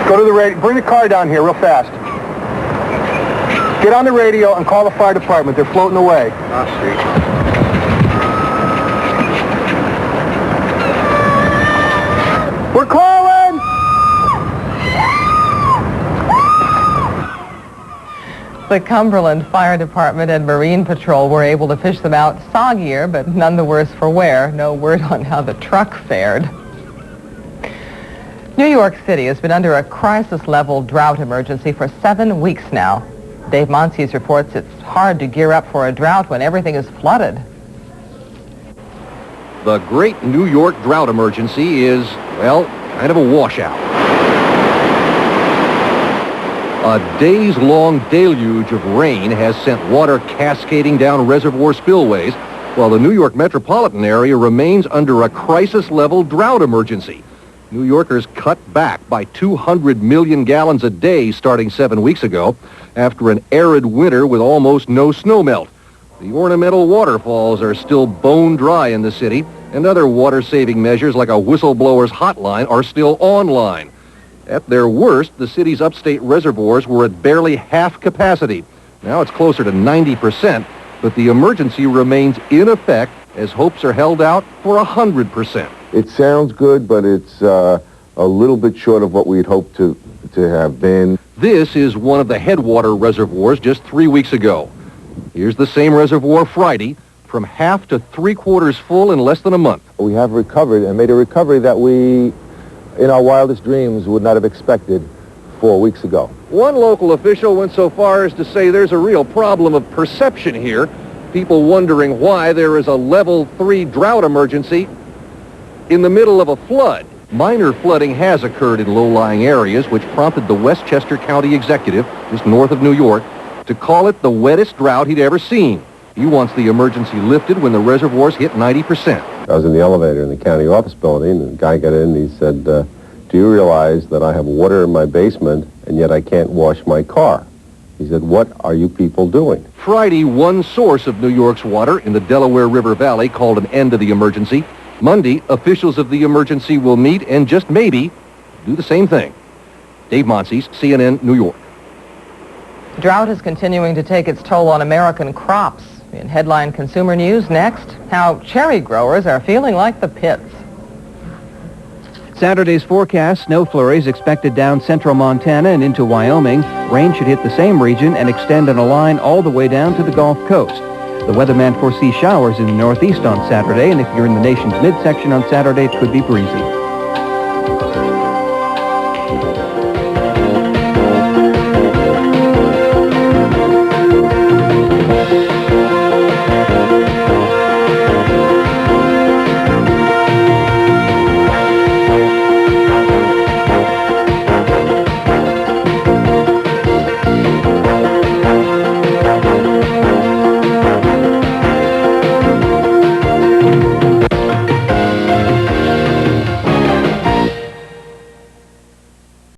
Go to the radio. Bring the car down here real fast. Get on the radio and call the fire department. They're floating away. We're calling! The Cumberland Fire Department and Marine Patrol were able to fish them out soggier, but none the worse for wear. No word on how the truck fared. New York City has been under a crisis-level drought emergency for 7 weeks now. Dave Monsees reports it's hard to gear up for a drought when everything is flooded. The great New York drought emergency is, well, kind of a washout. A days-long deluge of rain has sent water cascading down reservoir spillways, while the New York metropolitan area remains under a crisis-level drought emergency. New Yorkers cut back by 200 million gallons a day starting 7 weeks ago after an arid winter with almost no snowmelt. The ornamental waterfalls are still bone dry in the city, and other water-saving measures like a whistleblower's hotline are still online. At their worst, the city's upstate reservoirs were at barely half capacity. Now it's closer to 90%, but the emergency remains in effect as hopes are held out for 100%. It sounds good, but it's a little bit short of what we'd hoped to have been. This is one of the headwater reservoirs just 3 weeks ago. Here's the same reservoir Friday, from half to three-quarters full in less than a month. We have recovered and made a recovery that we, in our wildest dreams, would not have expected 4 weeks ago. One local official went so far as to say there's a real problem of perception here. People wondering why there is a level 3 drought emergency in the middle of a flood. Minor flooding has occurred in low-lying areas, which prompted the Westchester County Executive, just north of New York, to call it the wettest drought he'd ever seen. He wants the emergency lifted when the reservoirs hit 90%. I was in the elevator in the county office building, and the guy got in and he said, do you realize that I have water in my basement and yet I can't wash my car? He said, what are you people doing? Friday, one source of New York's water in the Delaware River Valley called an end to the emergency. Monday, officials of the emergency will meet and just maybe do the same thing. Dave Monsees, CNN, New York. Drought is continuing to take its toll on American crops. In headline consumer news next, how cherry growers are feeling like the pits. Saturday's forecast, snow flurries expected down central Montana and into Wyoming. Rain should hit the same region and extend in a line all the way down to the Gulf Coast. The weatherman foresees showers in the northeast on Saturday, and if you're in the nation's midsection on Saturday, it could be breezy.